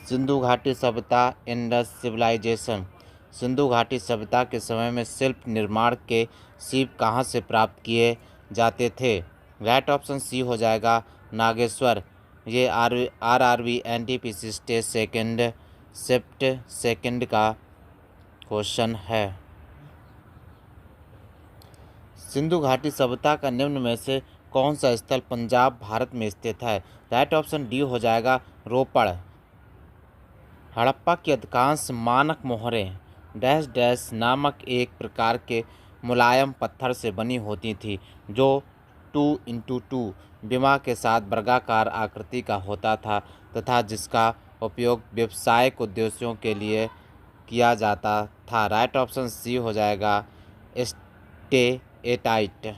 सिंधु घाटी सभ्यता, Indus civilisation. Sindhu घाटी सभ्यता के समय में शिल्प निर्माण के सीप कहाँ से प्राप्त किए जाते थे? राइट ऑप्शन सी हो जाएगा नागेश्वर। ये RRB NTPC stage second shift second का क्वेश्चन है। सिंधु घाटी सभ्यता का निम्न में से कौन सा स्थल पंजाब भारत में स्थित है? राइट ऑप्शन डी हो जाएगा रोपड़। हड़प्पा की अधिकांश मानक मोहरें डैश डैश नामक एक प्रकार के मुलायम पत्थर से बनी होती थी जो 2x2 विमा के साथ वर्गाकार आकृति का होता था तथा जिसका उपयोग व्यावसायिक उद्देश्यों के लिए किया जाता था। राइट ऑप्शन सी हो जाएगा स्टेएटाइट,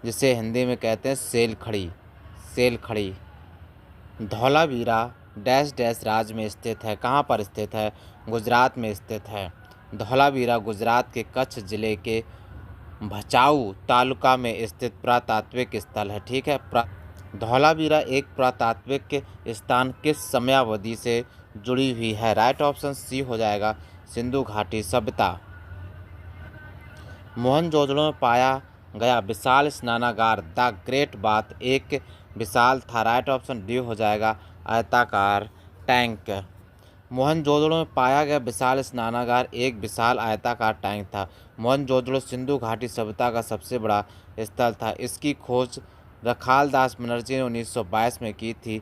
जिसे हिंदी में कहते हैं सेल खड़ी। सेल खड़ी। धौलावीरा डैश डैश राज्य में स्थित है। कहाँ पर स्थित है? गुजरात में स्थित है। धौलावीरा गुजरात के कच्छ जिले के भचाऊ तालुका में स्थित पुरातात्विक स्थल है। ठीक है। धौलावीरा एक पुरातात्विक स्थान किस समयावधि से जुड़ी हुई है? राइट ऑप्शन सी हो जाएगा सिंधु घाटी सभ्यता। मोहनजोदड़ो में पाया गया विशाल स्नानागार द ग्रेट बाथ एक विशाल था। राइट ऑप्शन डी हो जाएगा आयताकार टैंक। मोहनजोदड़ो में पाया गया विशाल स्नानागार एक विशाल आयताकार टैंक था। मोहनजोदड़ो सिंधु घाटी सभ्यता का सबसे बड़ा स्थल था। इसकी खोज रखालदास बनर्जी ने 1922 में की थी।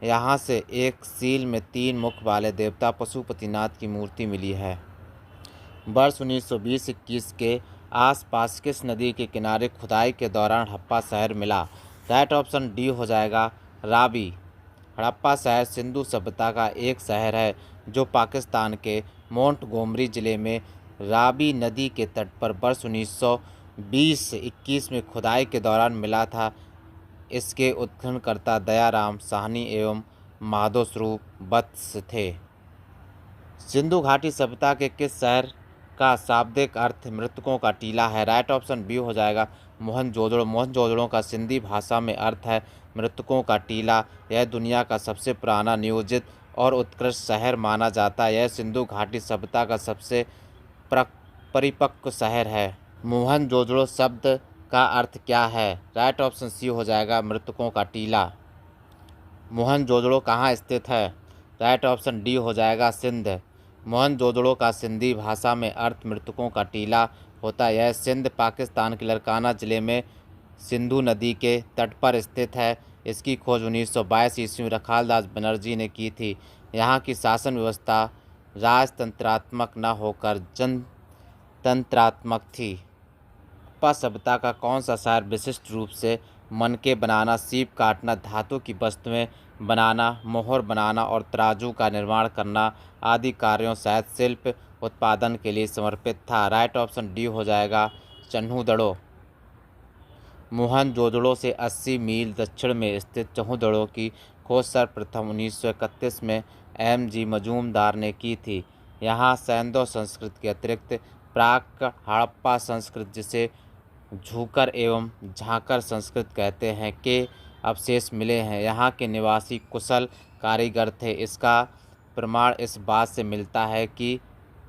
यहाँ से एक सील में 3 मुख वाले देवता पशुपतिनाथ की मूर्ति मिली है। वर्ष 1920-21 के आसपास किस नदी के किनारे खुदाई के दौरान हड़प्पा शहर मिला? राइट ऑप्शन डी हो जाएगा रावी। हड़प्पा शहर सिंधु सभ्यता का एक शहर है जो पाकिस्तान के मोंटगोमरी जिले में रावी नदी के तट पर वर्ष 1920-21 में खुदाई के दौरान मिला था। इसके उत्खननकर्ता दयाराम साहनी एवं माधव स्वरूप वत्स थे। सिंधु घाटी सभ्यता के किस शहर का शाब्दिक अर्थ मृतकों का टीला है? राइट ऑप्शन बी हो जाएगा मोहनजोदड़ो। मोहनजोदड़ो का सिंधी भाषा में अर्थ है मृतकों का टीला। यह दुनिया का सबसे पुराना नियोजित और उत्कृष्ट शहर माना जाता है। यह सिंधु घाटी सभ्यता का सबसे परिपक्व शहर है। मोहनजोदड़ो शब्द का अर्थ क्या है? राइट ऑप्शन सी हो जाएगा मृतकों का टीला। मोहनजोदड़ो कहाँ स्थित है? राइट ऑप्शन डी हो जाएगा सिंध। मोहनजोदड़ो का सिंधी भाषा में अर्थ मृतकों का टीला होता है। यह सिंध पाकिस्तान के लड़काना जिले में सिंधु नदी के तट पर स्थित है। इसकी खोज 1922 ईस्वी में रखालदास बनर्जी ने की थी। यहाँ की शासन व्यवस्था राजतंत्रात्मक न होकर जनतंत्रात्मक थी। हड़प्पा सभ्यता का कौन सा शहर विशिष्ट रूप से मनके बनाना, सीप काटना, धातु की वस्तुएं बनाना, मोहर बनाना और तराजू का निर्माण करना आदि कार्यों सहित शिल्प उत्पादन के लिए समर्पित था? राइट ऑप्शन डी हो जाएगा चन्हूदड़ो। मोहनजोदड़ो से 80 मील दक्षिण में स्थित चन्हूदड़ो की खोज सर्वप्रथम 1931 में MG मजूमदार ने की थी। यहाँ सैंदो संस्कृत के अतिरिक्त प्राक हड़प्पा संस्कृत, जिसे झूकर एवं झाकर संस्कृत कहते हैं, के अवशेष मिले हैं। यहाँ के निवासी कुशल कारीगर थे। इसका प्रमाण इस बात से मिलता है कि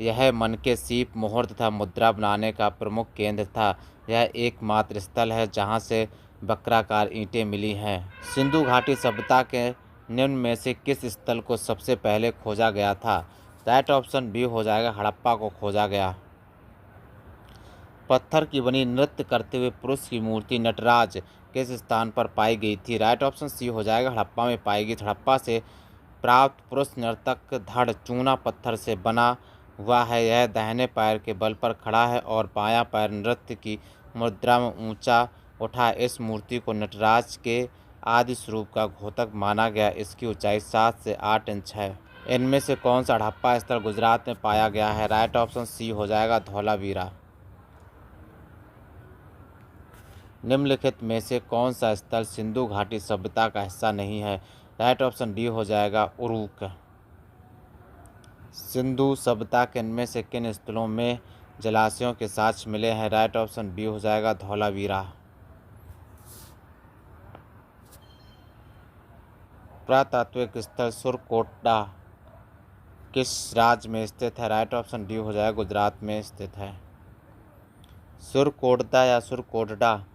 यह मनके, सीप, मोहर तथा मुद्रा बनाने का प्रमुख केंद्र था। यह एकमात्र स्थल है जहाँ से वक्राकार ईंटें मिली हैं। सिंधु घाटी सभ्यता के निम्न में से किस स्थल को सबसे पहले खोजा गया था? राइट ऑप्शन बी हो जाएगा हड़प्पा को खोजा गया। पत्थर की बनी नृत्य करते हुए पुरुष की मूर्ति नटराज किस स्थान पर पाई गई थी? राइट ऑप्शन सी हो जाएगा हड़प्पा में पाई गई। हड़प्पा से प्राप्त पुरुष नर्तक धड़ चूना पत्थर से बना हुआ है। यह दाहिने पैर के बल पर खड़ा है और बायां पैर नृत्य की मुद्रा में ऊंचा उठा। इस मूर्ति को नटराज के आदि स्वरूप का घोतक माना गया। इसकी ऊंचाई 7 से 8 इंच है। इनमें से कौन सा हड़प्पा स्थल गुजरात में पाया गया है? राइट ऑप्शन सी हो जाएगा धौलावीरा। निम्नलिखित में से कौन सा स्थल सिंधु घाटी सभ्यता का हिस्सा नहीं है? राइट ऑप्शन डी हो जाएगा उरुक। सिंधु सभ्यता के इनमें से किन स्थलों में जलाशयों के साक्ष्य मिले हैं? राइट ऑप्शन बी हो जाएगा धौलावीरा। पुरातात्विक स्थल सुरकोटडा किस राज्य में स्थित है? राइट ऑप्शन डी हो जाएगा गुजरात में स्थित है। सुरकोटदा या सुरकोटडा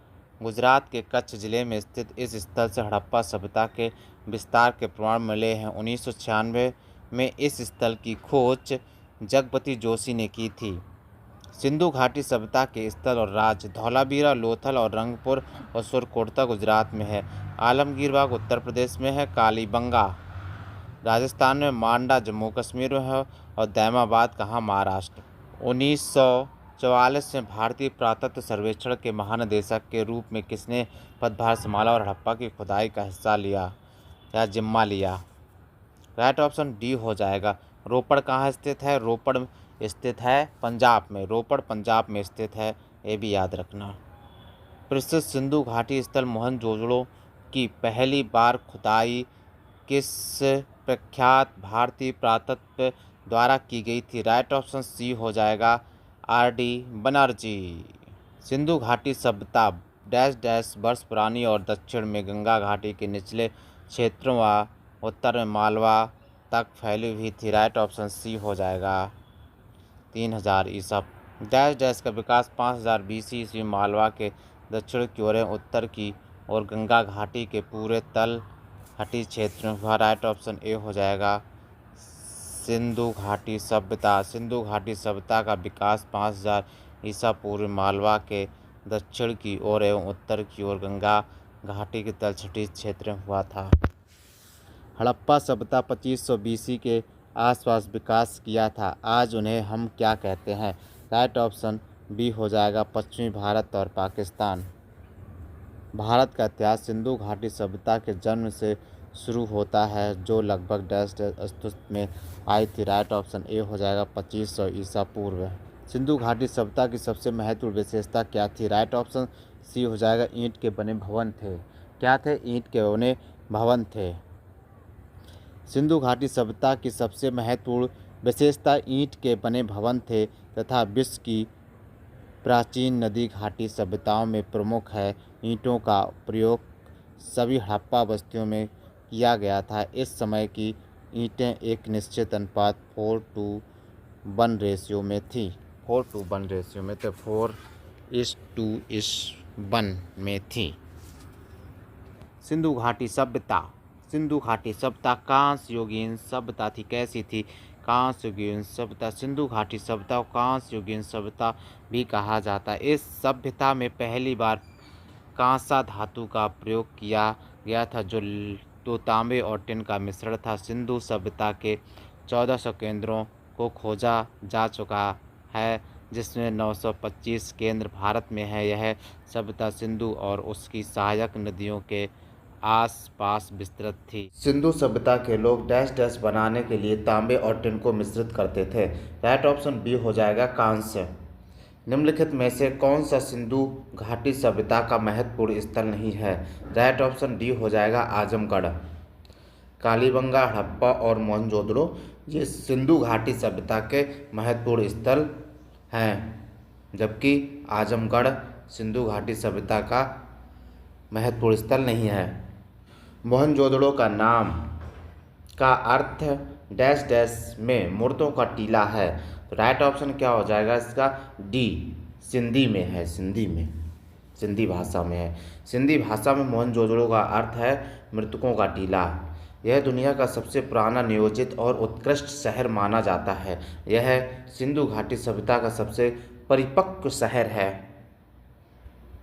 गुजरात के कच्छ जिले में स्थित इस स्थल से हड़प्पा सभ्यता के विस्तार के प्रमाण मिले हैं। 1996 में इस स्थल की खोज जगपति जोशी ने की थी। सिंधु घाटी सभ्यता के स्थल और राज्य धौलावीरा, लोथल और रंगपुर और सुरकोटदा गुजरात में है। आलमगीर बाग उत्तर प्रदेश में है। कालीबंगा राजस्थान में, मांडा जम्मू कश्मीर में है और दैमाबाद कहाँ महाराष्ट्र। 1944 में भारतीय पुरातत्व सर्वेक्षण के महानिदेशक के रूप में किसने पदभार संभाला और हड़प्पा की खुदाई का हिस्सा लिया या जिम्मा लिया? राइट ऑप्शन डी हो जाएगा। रोपड़ कहाँ स्थित है? रोपड़ स्थित है पंजाब में। रोपड़ पंजाब में स्थित है, ये भी याद रखना। प्रसिद्ध सिंधु घाटी स्थल मोहनजोदड़ो की पहली बार खुदाई किस प्रख्यात भारतीय पुरातत्व द्वारा की गई थी? राइट ऑप्शन सी हो जाएगा आर.डी. बनर्जी। सिंधु घाटी सभ्यता डैश डैश वर्ष पुरानी और दक्षिण में गंगा घाटी के निचले क्षेत्रों व उत्तर में मालवा तक फैली हुई थी। राइट ऑप्शन सी हो जाएगा 3000 ईसा। डैश डैश का विकास 5000 BC ईस्वी मालवा के दक्षिण की ओर उत्तर की और गंगा घाटी के पूरे तल हटी क्षेत्र में हुआ। राइट ऑप्शन ए हो जाएगा सिंधु घाटी सभ्यता। सिंधु घाटी सभ्यता का विकास 5000 ईसा पूर्व मालवा के दक्षिण की ओर एवं उत्तर की ओर गंगा घाटी के तलछटी क्षेत्र में हुआ था। हड़प्पा सभ्यता 2500 BC के आसपास विकास किया था। आज उन्हें हम क्या कहते हैं? राइट ऑप्शन बी हो जाएगा पश्चिमी भारत और पाकिस्तान। भारत का इतिहास सिंधु घाटी सभ्यता के जन्म से शुरू होता है जो लगभग डैश अस्तित्व में आई थी। राइट ऑप्शन ए हो जाएगा 2500 ईसा पूर्व। सिंधु घाटी सभ्यता की सबसे महत्वपूर्ण विशेषता क्या थी? राइट ऑप्शन सी हो जाएगा ईंट के बने भवन थे। क्या थे? ईंट के बने भवन थे। सिंधु घाटी सभ्यता की सबसे महत्वपूर्ण विशेषता ईंट के बने भवन थे तथा विश्व की प्राचीन नदी घाटी सभ्यताओं में प्रमुख है। ईंटों का प्रयोग सभी हड़प्पा बस्तियों में किया गया था। इस समय की ईंटें एक निश्चित अनुपात 4:1 रेशियो में थी। 4:1 रेशियो में तो 4:1 में थी। सिंधु घाटी सभ्यता कांस्य युगीन सभ्यता थी। कैसी थी? कांस्य युगीन सभ्यता। सिंधु घाटी सभ्यता को कांस्य युगीन सभ्यता भी कहा जाता है। इस सभ्यता में पहली बार कांसा धातु का प्रयोग किया गया था जो तांबे और टिन का मिश्रण था। सिंधु सभ्यता के 1400 केंद्रों को खोजा जा चुका है जिसमें 925 केंद्र भारत में है। यह सभ्यता सिंधु और उसकी सहायक नदियों के आसपास विस्तृत थी। सिंधु सभ्यता के लोग डैश डैश बनाने के लिए तांबे और टिन को मिश्रित करते थे। राइट ऑप्शन बी हो जाएगा कांस्य। निम्नलिखित में से कौन सा सिंधु घाटी सभ्यता का महत्वपूर्ण स्थल नहीं है? राइट ऑप्शन डी हो जाएगा आजमगढ़। कालीबंगा, हड़प्पा और मोहनजोदड़ो ये सिंधु घाटी सभ्यता के महत्वपूर्ण स्थल हैं, जबकि आजमगढ़ सिंधु घाटी सभ्यता का महत्वपूर्ण स्थल नहीं है। मोहनजोदड़ो का नाम का अर्थ डैश डैश में मुर्दों का टीला है। तो राइट ऑप्शन क्या हो जाएगा इसका? डी, सिंधी में है। सिंधी भाषा में है। सिंधी भाषा में मोहनजोदड़ो का अर्थ है मृतकों का टीला। यह दुनिया का सबसे पुराना नियोजित और उत्कृष्ट शहर माना जाता है। यह सिंधु घाटी सभ्यता का सबसे परिपक्व शहर है।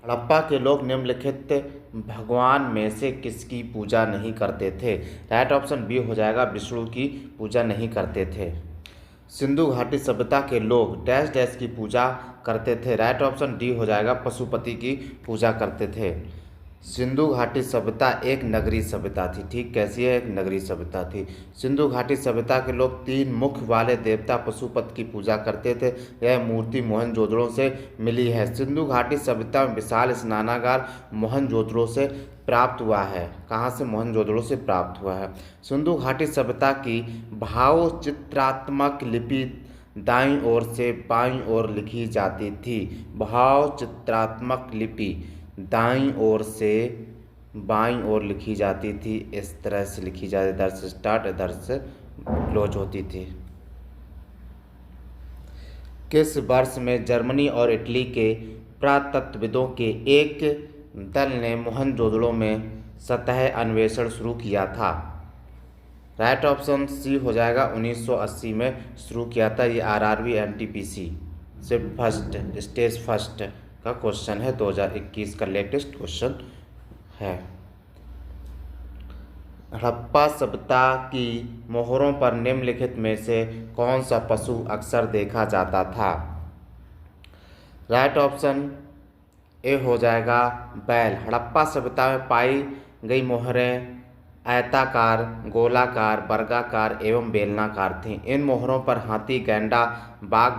हड़प्पा के लोग निम्नलिखित भगवान में से किसकी पूजा नहीं करते थे? राइट ऑप्शन बी हो जाएगा विष्णु की पूजा नहीं करते थे। सिंधु घाटी सभ्यता के लोग डैश डैश की पूजा करते थे। राइट ऑप्शन डी हो जाएगा पशुपति की पूजा करते थे। सिंधु घाटी सभ्यता एक नगरीय सभ्यता थी। ठीक कैसी है? एक नगरीय सभ्यता थी। सिंधु घाटी सभ्यता के लोग 3 मुख वाले देवता पशुपति की पूजा करते थे। यह मूर्ति मोहनजोदड़ो से मिली है। सिंधु घाटी सभ्यता में विशाल स्नानागार मोहनजोदड़ो से प्राप्त हुआ है। कहाँ से? मोहनजोदड़ो से प्राप्त हुआ है। सिंधु घाटी सभ्यता की भाव चित्रात्मक लिपि दाईं ओर से बाईं ओर लिखी जाती थी। भाव चित्रात्मक लिपि दाईं ओर से बाईं ओर लिखी जाती थी। इस तरह से लिखी जाती, इधर से स्टार्ट इधर से क्लोज होती थी। किस वर्ष में जर्मनी और इटली के पुरातत्वविदों के एक दल ने मोहनजोदड़ो में सतह अन्वेषण शुरू किया था? राइट ऑप्शन सी हो जाएगा, 1980 में शुरू किया था। ये आरआरबी एनटीपीसी से फर्स्ट स्टेज फर्स्ट का क्वेश्चन है, 2021 का लेटेस्ट क्वेश्चन है। हड़प्पा सभ्यता की मोहरों पर निम्नलिखित में से कौन सा पशु अक्सर देखा जाता था? राइट ऑप्शन ए हो जाएगा बैल। हड़प्पा सभ्यता में पाई गई मोहरें आयताकार, गोलाकार, वर्गाकार एवं बेलनाकार थीं। इन मोहरों पर हाथी, गैंडा, बाघ,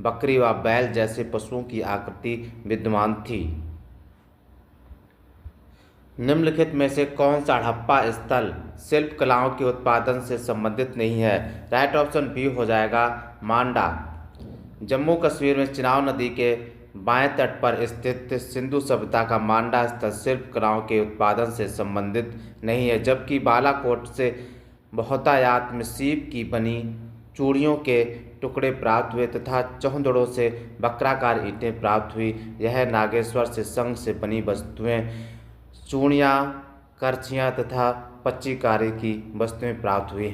बकरी व बैल जैसे पशुओं की आकृति विद्यमान थी। निम्नलिखित में से कौन सा हड़प्पा स्थल शिल्प कलाओं के उत्पादन से संबंधित नहीं है? राइट ऑप्शन बी हो जाएगा मांडा। जम्मू कश्मीर में चिनाब नदी के बाएं तट पर स्थित सिंधु सभ्यता का मांडा स्थल शिल्प कलाओं के उत्पादन से संबंधित नहीं है, जबकि बालाकोट से बहुतायत में सीप की बनी चूड़ियों के टुकड़े प्राप्त हुए तथा चौहदड़ों से वक्राकार ईंटें प्राप्त हुई। यह नागेश्वर से संग से बनी वस्तुएं, चूड़ियाँ, करछियाँ तथा पच्चीकारी की वस्तुएं प्राप्त हुई।